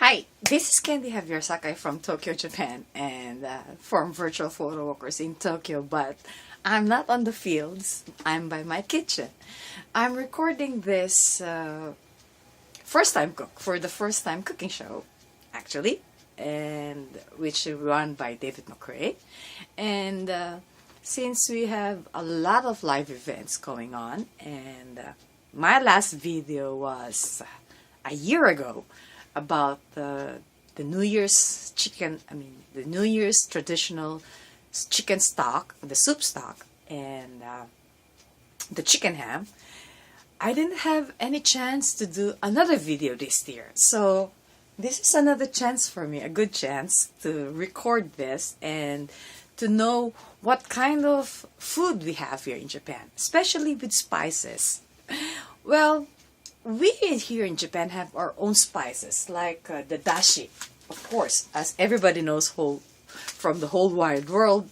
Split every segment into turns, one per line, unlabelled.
Hi, this is Candy Javier Sakai from Tokyo, Japan, and from Virtual Photo Walkers in Tokyo, but I'm not on the fields. I'm by my kitchen. I'm recording this first time cook for the first time cooking show, actually, and which is run by David McRae. And since we have a lot of live events going on, and my last video was a year ago about the New Year's chicken, the New Year's traditional chicken stock, the soup stock, and the chicken ham. I didn't have any chance to do another video this year. So this is another chance for me, a good chance to record this and to know what kind of food we have here in Japan, especially with spices. Well, we here in Japan have our own spices, like the dashi. Of course, as everybody knows from the whole wide world,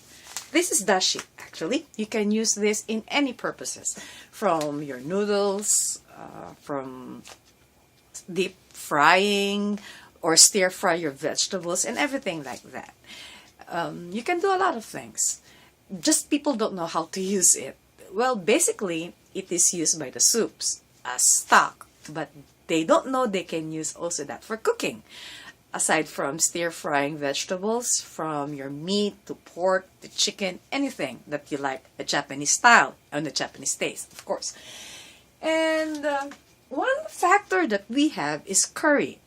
this is dashi, actually. You can use this in any purposes, from your noodles, from deep frying, or stir fry your vegetables, and everything like that. You can do a lot of things. Just people don't know how to use it. Well, basically, it is used by the soups as stock, but they don't know they can use also that for cooking. Aside from stir frying vegetables, from your meat to pork to chicken, anything that you like, a Japanese style and a Japanese taste, of course. And one factor that we have is curry.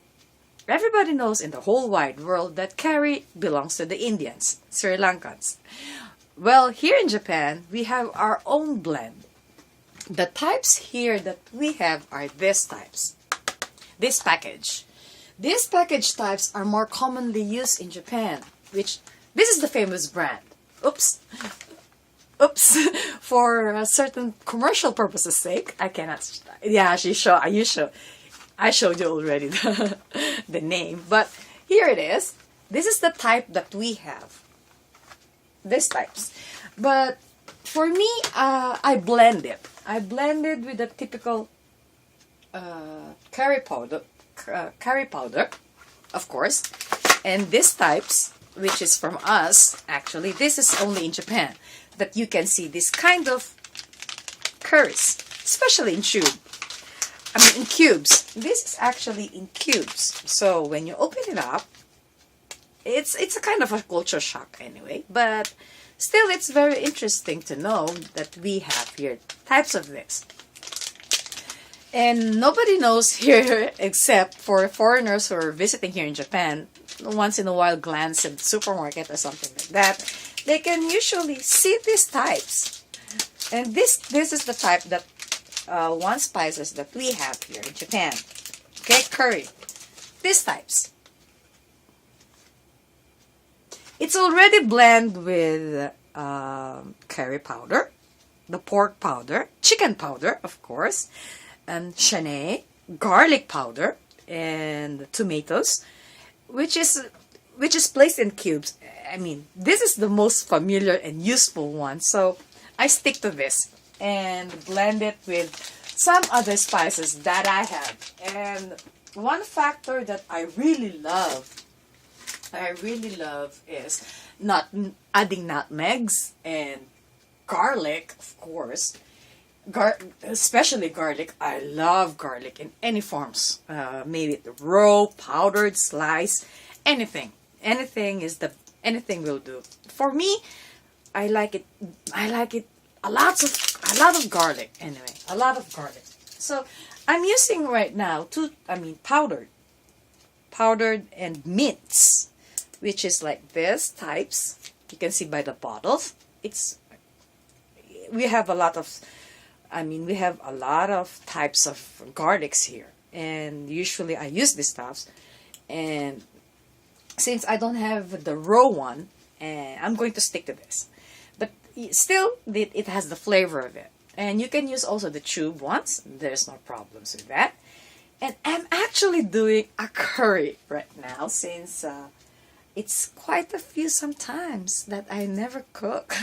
Everybody knows in the whole wide world that curry belongs to the Indians, Sri Lankans. Well, here in Japan, we have our own blend. The types here that we have are these types. This package. These package types are more commonly used in Japan, which this is the famous brand. Oops. For a certain commercial purposes sake, I cannot. Yeah, I showed you already the name, but here it is. This is the type that we have. These types, but for me, I blend it. I blended with the typical curry powder, of course. And these types, which is from us, actually, this is only in Japan that you can see this kind of curries, especially in in cubes. This is actually in cubes. So when you open it up, it's a kind of a culture shock anyway, but still, it's very interesting to know that we have here types of this. And nobody knows here except for foreigners who are visiting here in Japan, once in a while glance at the supermarket or something like that. They can usually see these types. And this is the type that, one spices that we have here in Japan. Okay, curry. These types. It's already blended with curry powder, the pork powder, chicken powder, of course, and chene, garlic powder, and tomatoes, which is placed in cubes. This is the most familiar and useful one, so I stick to this and blend it with some other spices that I have. And one factor that I really love is not adding nutmegs and garlic, of course. Especially garlic. I love garlic in any forms. Maybe raw, powdered, sliced, anything. Anything will do. For me, I like it. A lot of garlic. Anyway, a lot of garlic. So I'm using right now powdered and mints, which is like this types. You can see by the bottles. We have a lot of types of garlics here, and usually I use these stuffs. And since I don't have the raw one, I'm going to stick to this. But still, it has the flavor of it. And you can use also the tube ones. There's no problems with that. And I'm actually doing a curry right now, since it's quite a few sometimes that I never cook.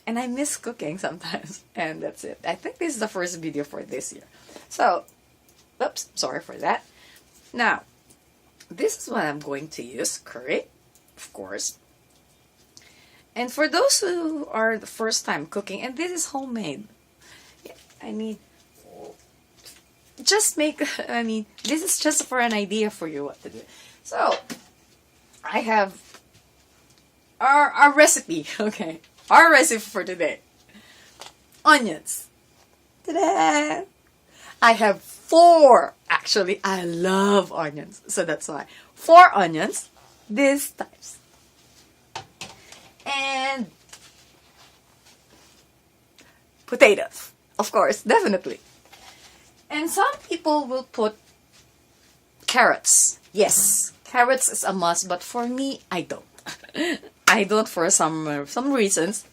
And I miss cooking sometimes. And that's it. I think this is the first video for this year. So, oops, sorry for that. Now, this is what I'm going to use. Curry, of course. And for those who are the first time cooking, and this is homemade, I mean, just make, I mean, this is just for an idea for you what to do. So, I have our recipe, okay, our recipe for today. Onions. Ta-da! I have 4, actually, I love onions, so that's why. 4 onions, these types. And potatoes, of course, definitely. And some people will put carrots. Yes, carrots is a must, but for me, I don't. I don't for some reasons.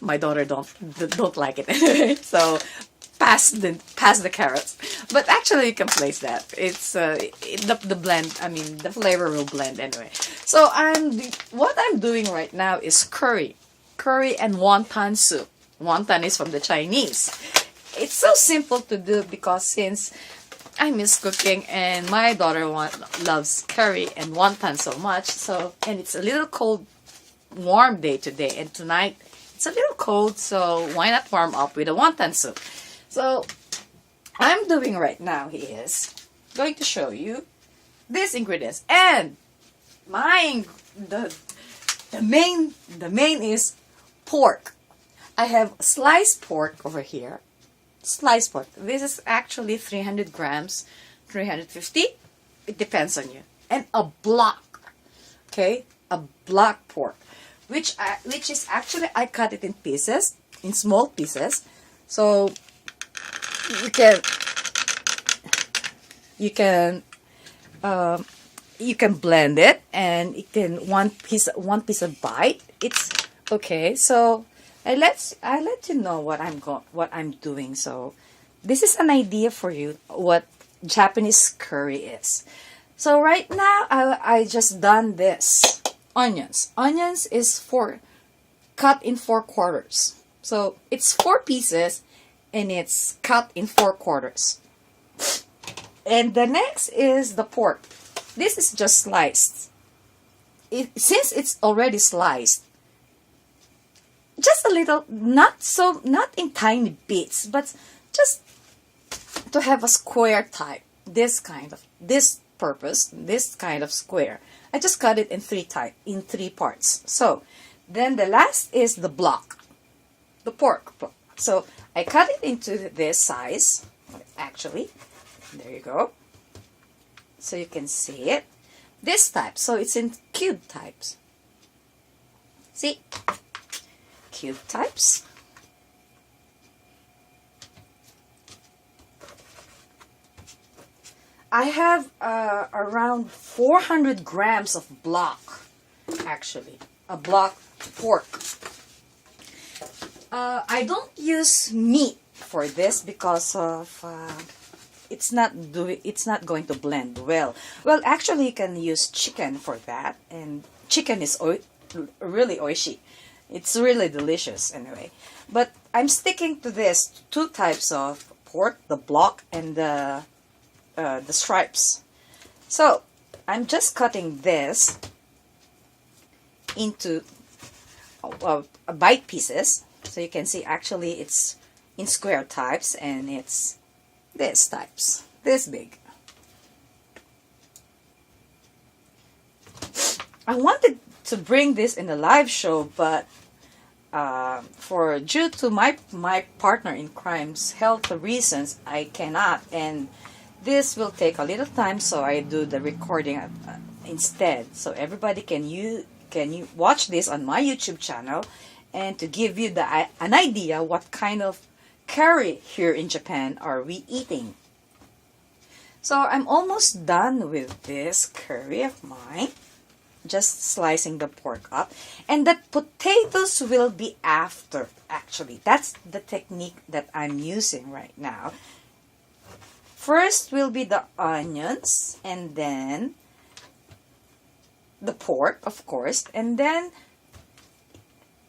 My daughter don't like it anyway, so pass the carrots. But actually, you can place that. It's the blend. I mean, the flavor will blend anyway. So what I'm doing right now is curry and wonton soup. Wonton is from the Chinese. It's so simple to do because since I miss cooking and my daughter loves curry and wonton so much, so and it's a little cold, warm day today, and tonight it's a little cold, so why not warm up with a wonton soup? So I'm doing right now is going to show you these ingredients, and the main is pork. I have sliced pork over here. Sliced pork. This is actually 300 grams, 350. It depends on you. And a block, okay, a block pork, which is actually I cut it in pieces, in small pieces, so you can blend it, and it can one piece of bite. It's okay. So I let you know what I'm doing. So this is an idea for you what Japanese curry is. So right now I just done this. Onions is cut in 4 quarters. So it's 4 pieces and it's cut in 4 quarters. And the next is the pork. This is just sliced. Since it's already sliced, just a little, not in tiny bits, but just to have a square type. This kind of square. I just cut it in 3 parts. So then the last is the block, the pork block. So I cut it into this size. Actually, there you go. So you can see it. This type. So it's in cube types. See? Cube types. I have around 400 grams of block, actually, a block pork. I don't use meat for this because of it's not going to blend well. Well, actually, you can use chicken for that, and chicken is really oishi. It's really delicious anyway. But I'm sticking to this 2 types of pork, the block and the stripes. So I'm just cutting this into bite pieces. So you can see actually it's in square types, and it's this types, this big. I wanted to bring this in a live show, but due to my partner in crime's health reasons, I cannot, and this will take a little time, so I do the recording instead. So everybody can watch this on my YouTube channel, and to give you an idea what kind of curry here in Japan are we eating. So I'm almost done with this curry of mine. Just slicing the pork up, and the potatoes will be after. Actually, that's the technique that I'm using right now. First will be the onions, and then the pork, of course, and then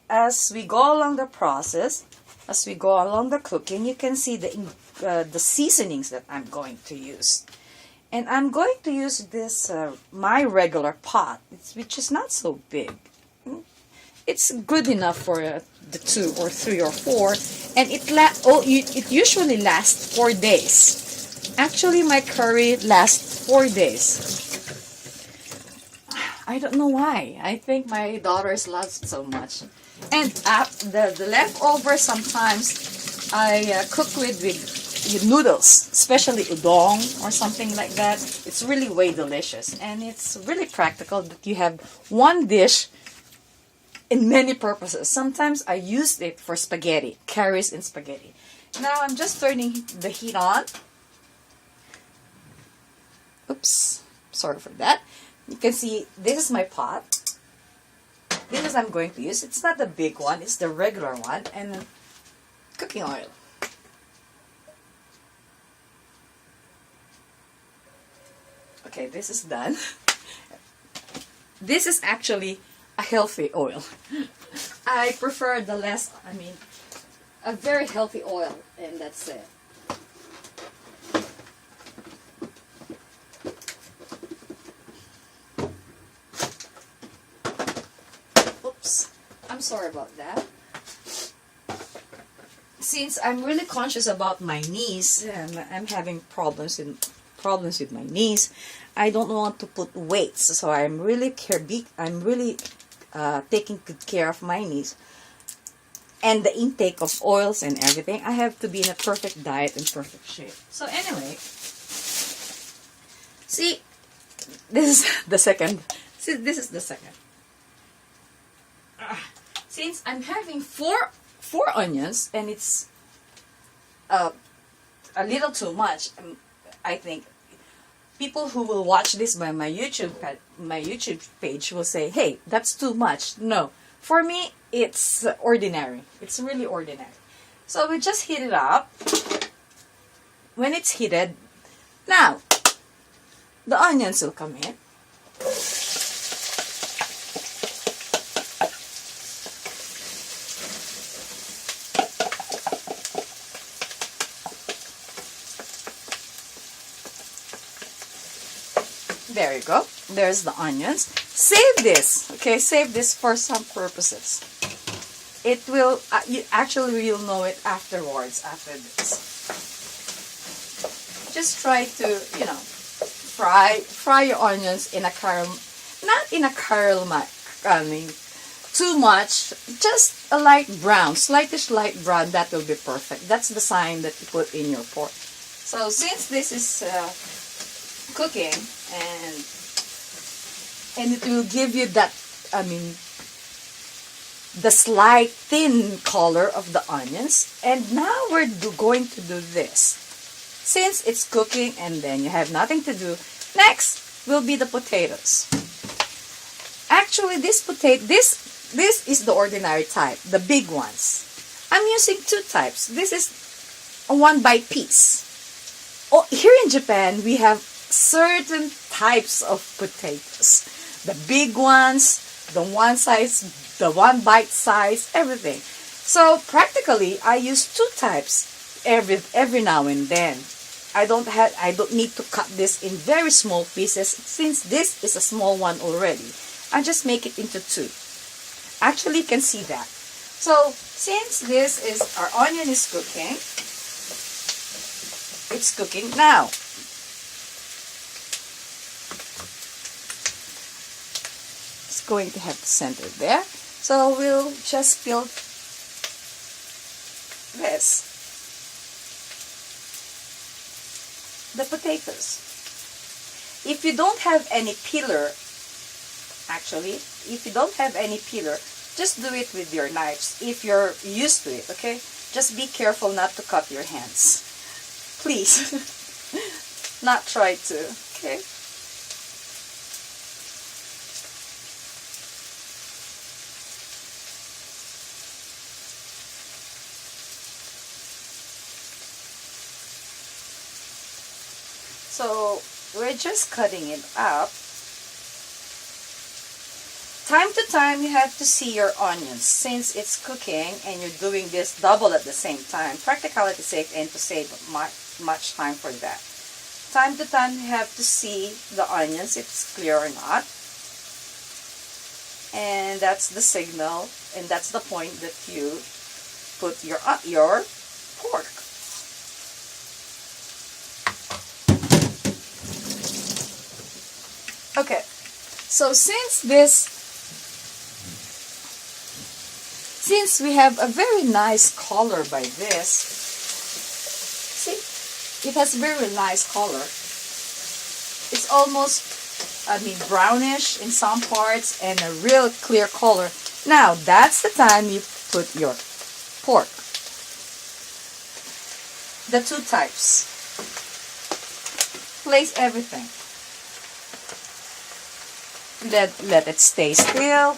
as we go along the process, as we go along the cooking, you can see the seasonings that I'm going to use. And I'm going to use this, my regular pot, which is not so big. It's good enough for the 2 or 3 or 4, and it usually lasts 4 days. Actually, my curry lasts 4 days. I don't know why. I think my daughters love it so much. And the leftover, sometimes I cook with noodles, especially udon or something like that. It's really way delicious, and it's really practical that you have one dish in many purposes. Sometimes I use it for spaghetti, curries and spaghetti. Now I'm just turning the heat on. Oops, sorry for that. You can see this is my pot. This is I'm going to use. It's not the big one, it's the regular one, and cooking oil. Okay, this is done. This is actually a healthy oil. I prefer a very healthy oil, and that's it. Oops, I'm sorry about that. Since I'm really conscious about my knees, and I'm having problems with my knees, I don't want to put weights, so I'm really taking good care of my knees and the intake of oils and everything. I have to be in a perfect diet and perfect shape. So anyway, see, this is the second. See, this is the second. Since I'm having four onions, and it's a little too much, I think people who will watch this by my YouTube page will say, "Hey, that's too much." No, for me, it's ordinary. It's really ordinary. So we just heat it up. When it's heated, now the onions will come in. There you go. There's the onions. Save this. Okay, save this for some purposes. It will, you'll know it afterwards, after this. Just try to, fry your onions in a caramel, not in a caramel, too much, just a light brown, slightest light brown. That will be perfect. That's the sign that you put in your pot. So since this is cooking, and it will give you that, the slight thin color of the onions. And now we're going to do this. Since it's cooking and then you have nothing to do, next will be the potatoes. Actually, this is the ordinary type, the big ones. I'm using 2 types. This is a 1-bite piece. Oh, here in Japan, we have certain types of potatoes. The big ones, the 1-bite size, everything. So practically, I use 2 types every now and then. I don't need to cut this in very small pieces, since this is a small one already. I just make it into 2. Actually, you can see that. So since our onion is cooking, it's cooking now. It's going to have the center there. So we'll just peel this. The potatoes. If you don't have any peeler, just do it with your knives if you're used to it, okay? Just be careful not to cut your hands. Please. Not try to, okay? So we're just cutting it up. Time to time, you have to see your onions. Since it's cooking and you're doing this double at the same time, practicality sake and to save much time for that. time to time you have to see the onions if it's clear or not. And that's the signal, and that's the point that you put your pork. Okay, so since we have a very nice color by this, see, it has very nice color. It's almost, brownish in some parts and a real clear color. Now, that's the time you put your pork. The two types. Place everything. Let it stay still.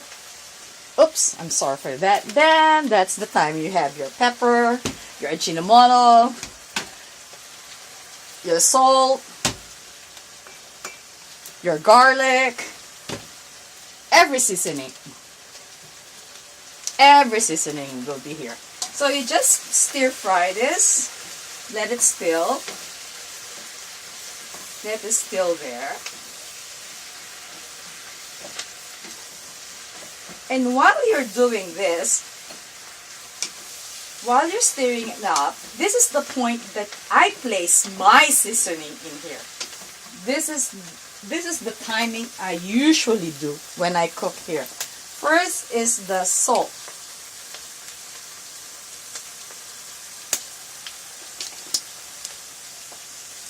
Oops, I'm sorry for that. Then, that's the time you have your pepper, your Ajinomoto, your salt, your garlic, every seasoning will be here. So you just stir fry this, let it still there. And while you're doing this, while you're stirring it up, this is the point that I place my seasoning in here. This is the timing I usually do when I cook here. First is the salt.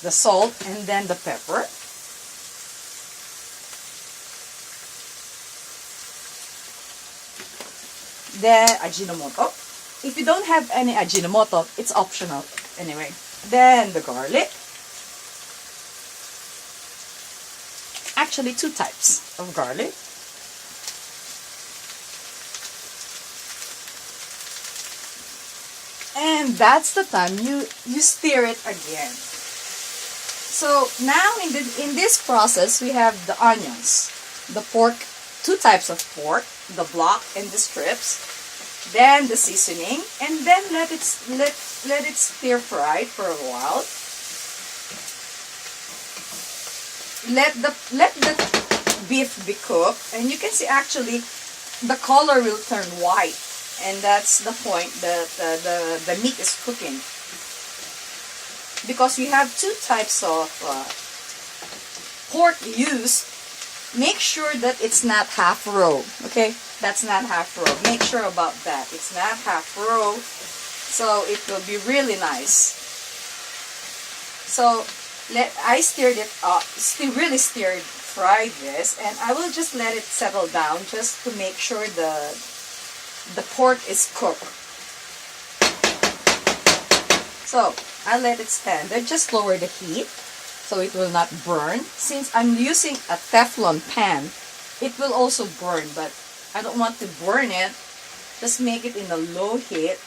The salt and then the pepper. Then Ajinomoto. If you don't have any Ajinomoto, it's optional anyway. Then the garlic. Actually, two types of garlic. And that's the time you stir it again. So now in this process, we have the onions, the pork, two types of pork, the block and the strips, then the seasoning, and then let it stir fry for a while. Let the beef be cooked, and you can see actually the color will turn white, and that's the point that the meat is cooking. Because we have two types of pork used, make sure that it's not half raw, okay? That's not half raw. Make sure about that. It's not half raw, so it will be really nice. So I stirred it up, really fried this, and I will just let it settle down just to make sure the pork is cooked. So I let it stand there, just lower the heat so it will not burn. Since I'm using a Teflon pan, it will also burn, but I don't want to burn it. Just make it in a low heat.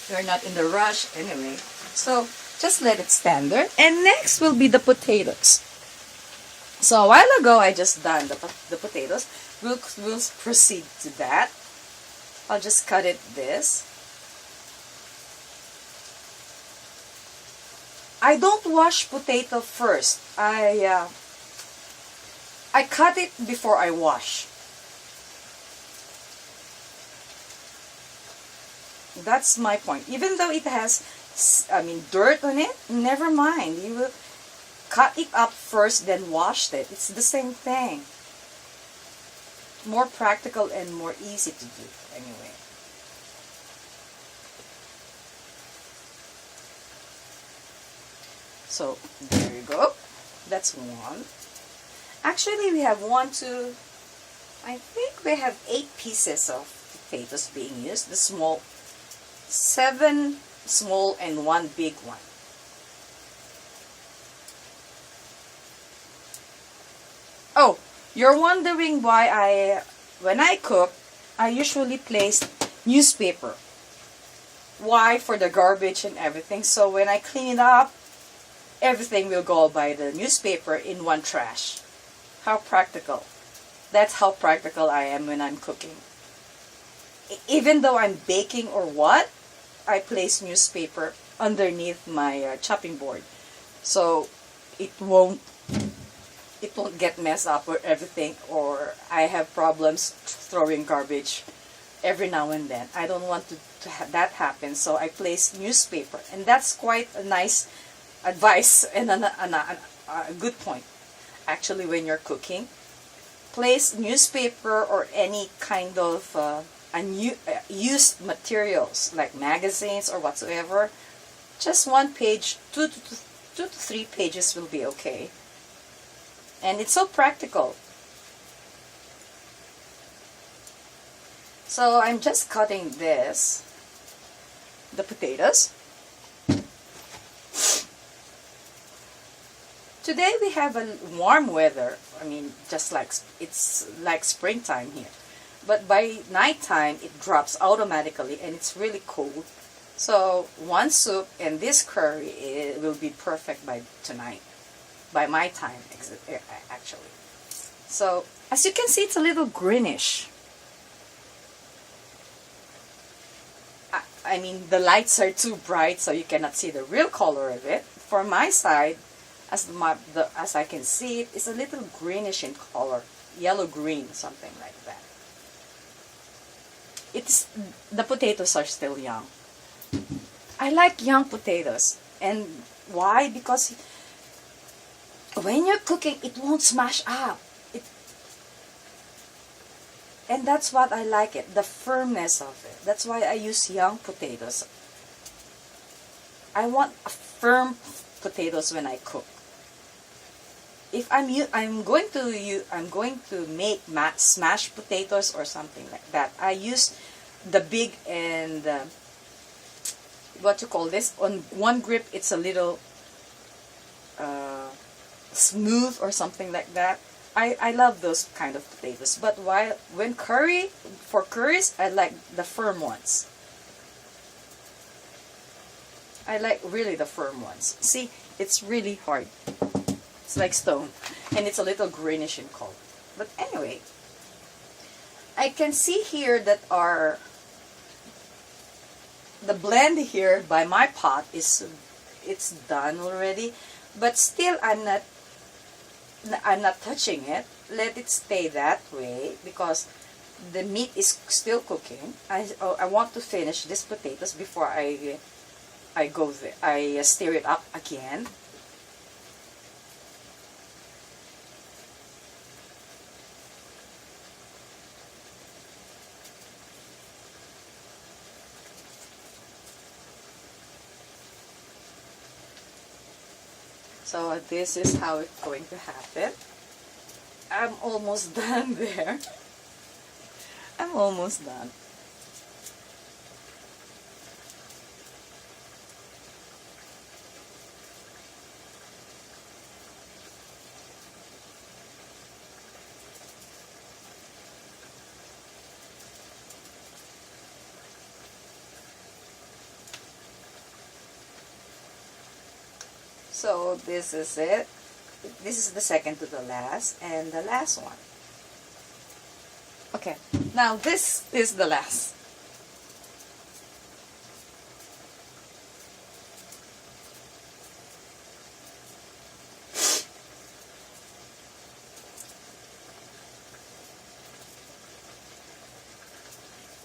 You're not in the rush anyway. So just let it stand there. And next will be the potatoes. So a while ago, I just done the potatoes. We'll proceed to that. I'll just cut it this. I don't wash potato first. I cut it before I wash. That's my point. Even though it has, dirt on it, never mind. You will cut it up first, then wash it. It's the same thing. More practical and more easy to do anyway. So there you go. That's one. Actually, we have I think we have 8 pieces of potatoes being used. The 7 small and 1 big one. Oh, you're wondering why when I cook, I usually place newspaper. Why? For the garbage and everything. So when I clean it up, everything will go by the newspaper in one trash. How practical. That's how practical I am when I'm cooking. Even though I'm baking or what, I place newspaper underneath my chopping board. so it won't get messed up or everything, or I have problems throwing garbage every now and then. I don't want to have that happen, so I place newspaper, and that's quite a nice advice and a good point actually. When you're cooking, place newspaper or any kind of used materials like magazines or whatsoever. Just one page, two to three pages will be okay. And it's so practical. So I'm just cutting the potatoes. Today we have a warm weather. I mean, just like it's like springtime here. But by nighttime it drops automatically and it's really cold. So one soup and this curry, it will be perfect by tonight. By my time, actually. So as you can see, it's a little greenish. I mean, the lights are too bright, so you cannot see the real color of it. For my side, as I can see it, it's a little greenish in color, yellow-green, something like that. The potatoes are still young. I like young potatoes, and why? Because when you're cooking, it won't smash up. And that's what I like it, the firmness of it. That's why I use young potatoes. I want firm potatoes when I cook. If I'm going to make smashed potatoes or something like that, I use the big and what you call this, on one grip it's a little smooth or something like that. I love those kind of potatoes. But when for curries, I like the firm ones. I like really the firm ones. See, it's really hard. It's like stone. And it's a little greenish in color. But anyway, I can see here that the blend here by my pot it's done already. But still, I'm not touching it. Let it stay that way because the meat is still cooking. I want to finish these potatoes before I go there. I stir it up again. So this is how it's going to happen. I'm almost done there. I'm almost done. So this is it. This is the second to the last and the last one. Okay, now this is the last.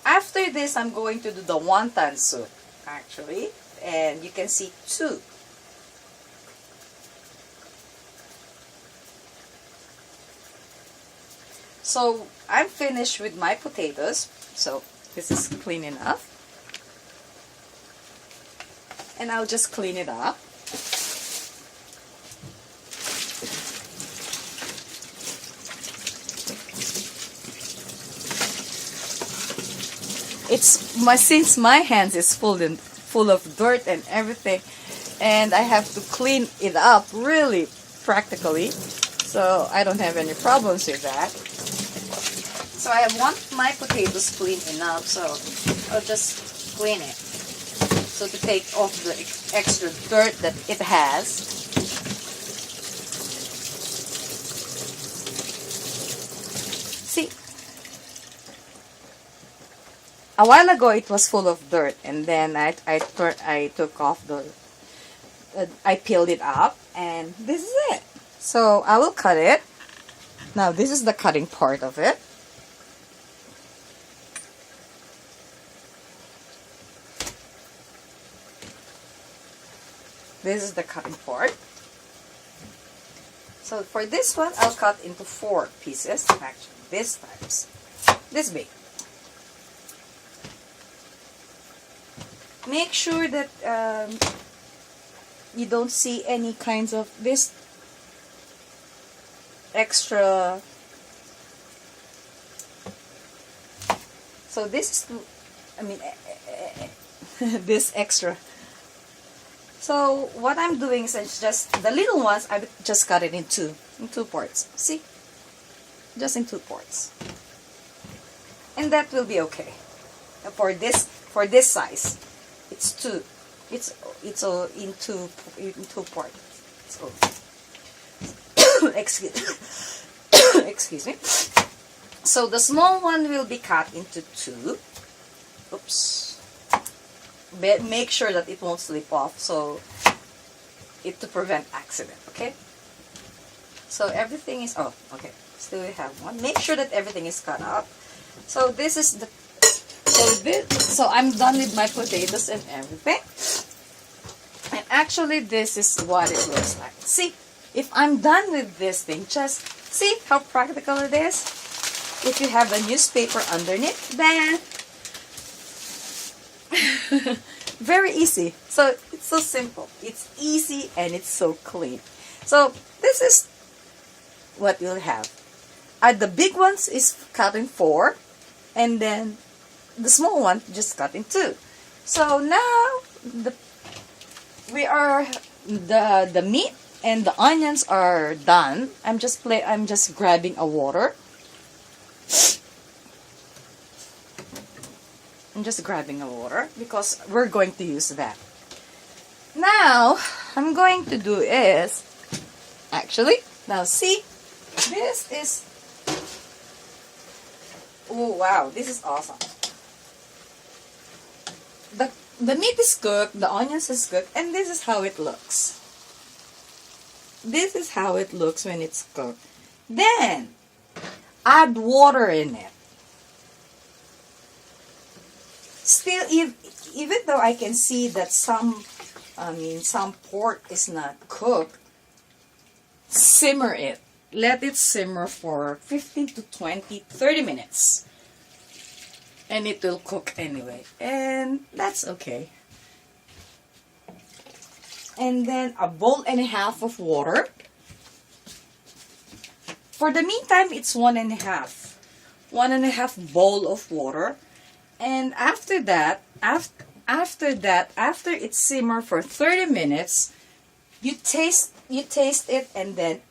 After this, I'm going to do the wantan soup, actually. And you can see two. So I'm finished with my potatoes. So this is clean enough. And I'll just clean it up. Since my hands is full of dirt and everything, and I have to clean it up really practically. So I don't have any problems with that. So I want my potatoes clean enough, so I'll just clean it. So to take off the extra dirt that it has. See, a while ago it was full of dirt, and then I took off I peeled it up, and this is it. So I will cut it. Now this is the cutting part of it. This is the cutting part. So for this one, I'll cut into 4 pieces. Actually, this big. Make sure that you don't see any kinds of this extra. So this is, this extra. So what I'm doing is just the little ones. I just cut it in two parts. See, just in 2 parts, and that will be okay. For this size, it's 2. It's in two parts. So excuse me. So the small one will be cut into 2. Oops. But make sure that it won't slip off, so to prevent accident. Okay. So everything is okay. Still we have one. Make sure that everything is cut up. So this is the so I'm done with my potatoes and everything. And actually, this is what it looks like. See, if I'm done with this thing, just see how practical it is. If you have a newspaper underneath, then very easy. So it's so simple. It's easy and it's so clean. So this is what you'll have. The big ones is cut in 4, and then the small one just cut in 2. So now the meat and the onions are done. I'm just grabbing a water. I'm just grabbing a water because we're going to use that. Now, I'm going to do is, actually, now see, this is, oh wow, this is awesome. The meat is cooked, the onions is cooked, and this is how it looks. This is how it looks when it's cooked. Then, add water in it. Still, even though I can see that some pork is not cooked, simmer it. Let it simmer for 15 to 20, 30 minutes. And it will cook anyway. And that's okay. And then a bowl and a half of water. For the meantime, it's 1.5. 1.5 bowl of water. And after that, after it simmer for 30 minutes, you taste it, and then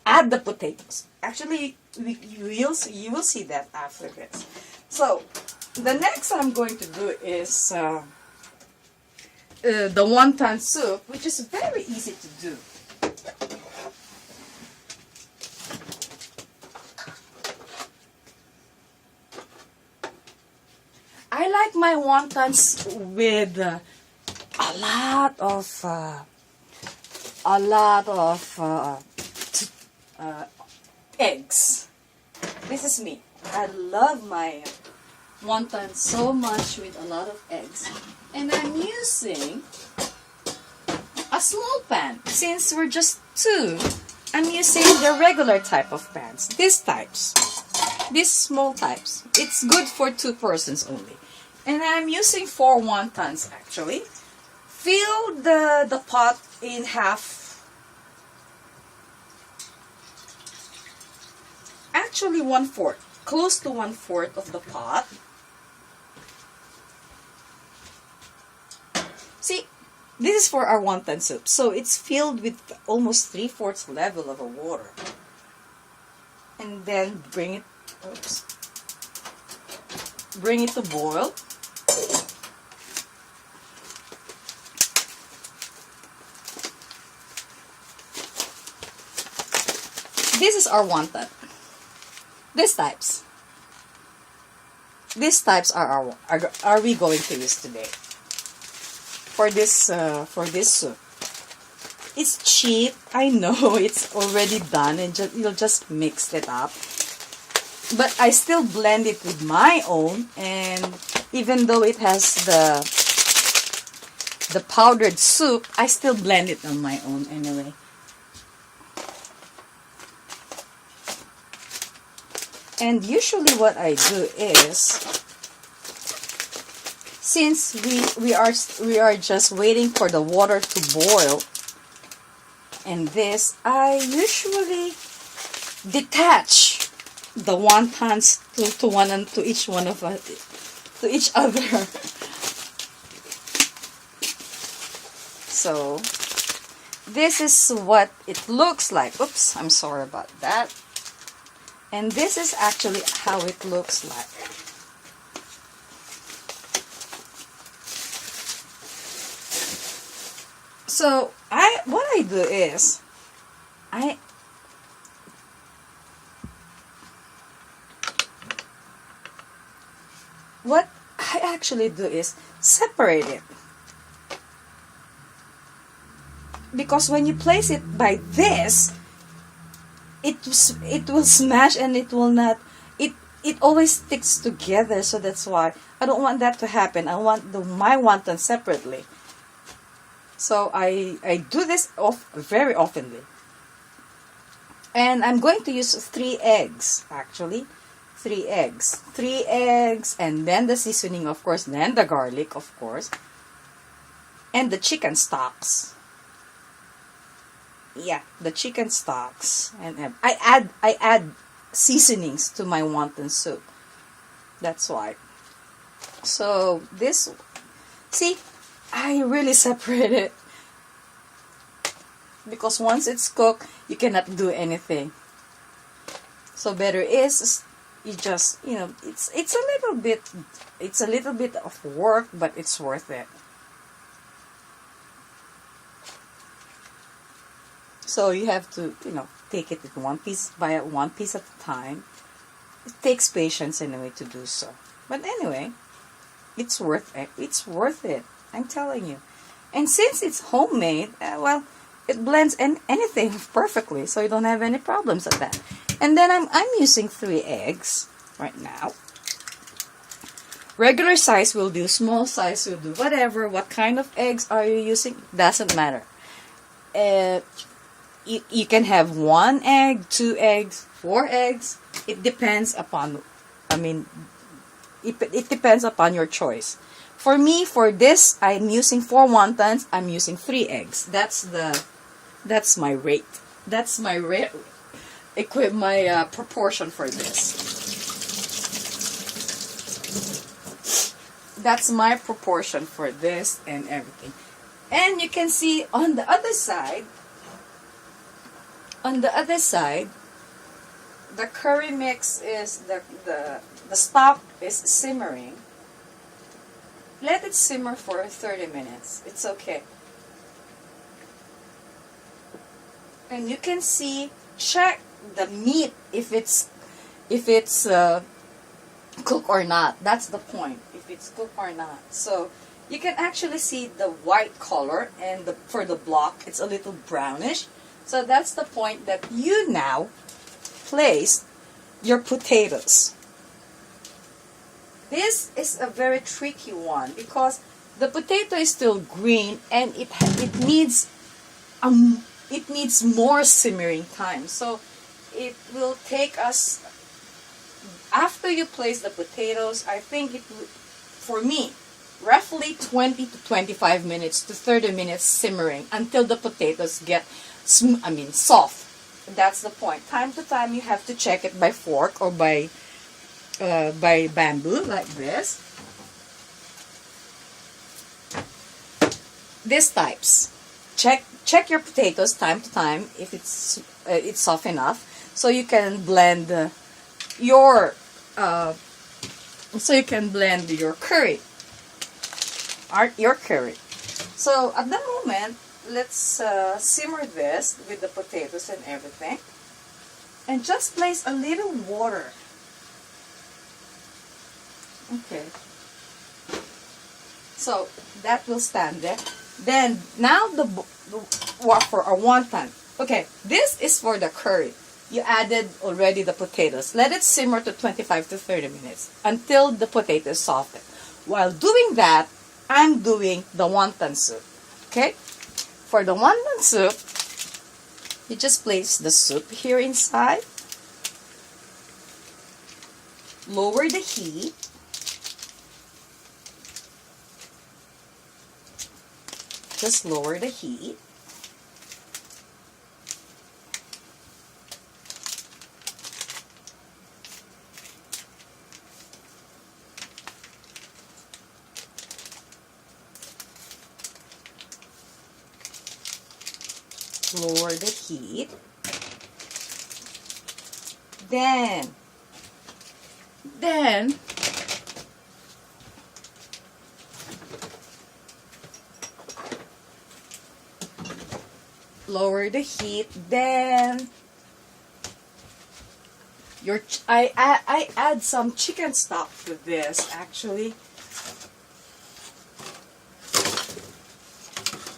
add the potatoes. Actually, you will see that after this. So the next I'm going to do is the wantan soup, which is very easy to do. I like my wontons with a lot of eggs. This is me. I love my wonton so much with a lot of eggs. And I'm using a small pan. Since we're just 2, I'm using the regular type of pans. These small types. It's good for 2 persons only. And I'm using 4 wontons actually. Fill the pot in half. Actually 1/4. Close to 1/4 of the pot. See, this is for our wonton soup. So it's filled with almost 3/4 level of a water. And then bring it to boil. This is our wonton. These types are we going to use today for this soup. It's cheap. I know it's already done, and you'll just mix it up. But I still blend it with my own, and even though it has the powdered soup, I still blend it on my own anyway. And usually what I do is, since we are just waiting for the water to boil, and this, I usually detach the wontons to each one of us, to each other. So this is what it looks like. Oops, I'm sorry about that. And this is actually how it looks like. So what I do is what I actually do is separate it. Because when you place it by this, it will smash, and it will not, it always sticks together. So that's why I don't want that to happen. I want my wonton separately. So I do this very oftenly. And I'm going to use 3 eggs, actually. 3 eggs. 3 eggs, and then the seasoning, of course, then the garlic, of course, and the chicken stocks. Yeah, the chicken stocks. And I add seasonings to my wonton soup. That's why. So this, see, I really separate it. Because once it's cooked, you cannot do anything. So better is you just, it's a little bit of work, but it's worth it. So you have to, take it with one piece at a time. It takes patience anyway to do so. But anyway, it's worth it. It's worth it. I'm telling you. And since it's homemade, well, it blends anything perfectly, so you don't have any problems with that. And then I'm using 3 eggs right now. Regular size will do, small size will do, whatever. What kind of eggs are you using? Doesn't matter. You can have 1 egg, 2 eggs, 4 eggs. It depends upon, it depends upon your choice. For me, for this, I'm using 4 wontons. I'm using 3 eggs. That's my rate. That's my rate. My proportion for this. That's my proportion for this and everything. And you can see on the other side, the curry mix is the stock is simmering. Let it simmer for 30 minutes. It's okay. And you can see, check the meat if it's cooked or not. That's the point. If it's cooked or not. So you can actually see the white color, and for the block it's a little brownish. So that's the point that you now place your potatoes. This is a very tricky one because the potato is still green, and it needs more simmering time. So it will take us, after you place the potatoes, I think it will, for me, roughly 20 to 25 minutes to 30 minutes simmering until the potatoes get soft. That's the point. Time to time you have to check it by fork or by bamboo like this. These types. Check your potatoes time to time if it's soft enough, so you can blend your curry. So at the moment, let's simmer this with the potatoes and everything, and just place a little water. Okay. So that will stand there. Then now for our wonton. Okay, this is for the curry. You added already the potatoes. Let it simmer to 25 to 30 minutes until the potatoes soften. While doing that, I'm doing the wonton soup. Okay? For the wonton soup, you just place the soup here inside. Lower the heat. Just lower the heat. Lower the heat. Then lower the heat. Then I add some chicken stock to this actually.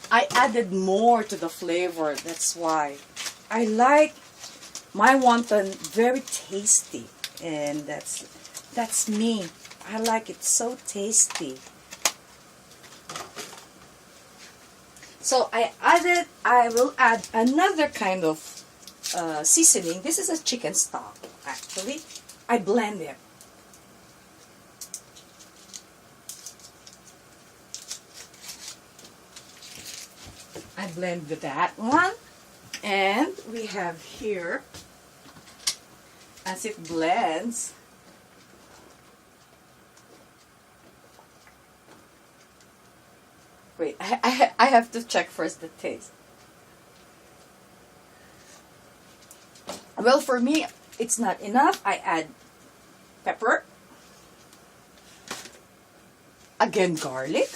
I added more to the flavor. That's why I like my wonton very tasty, and that's me. I like it so tasty. So I will add another kind of seasoning. This is a chicken stock actually. I blend it. I blend that one, and we have here, as it blends, wait, I have to check first the taste. Well, for me, it's not enough. I add pepper, again garlic,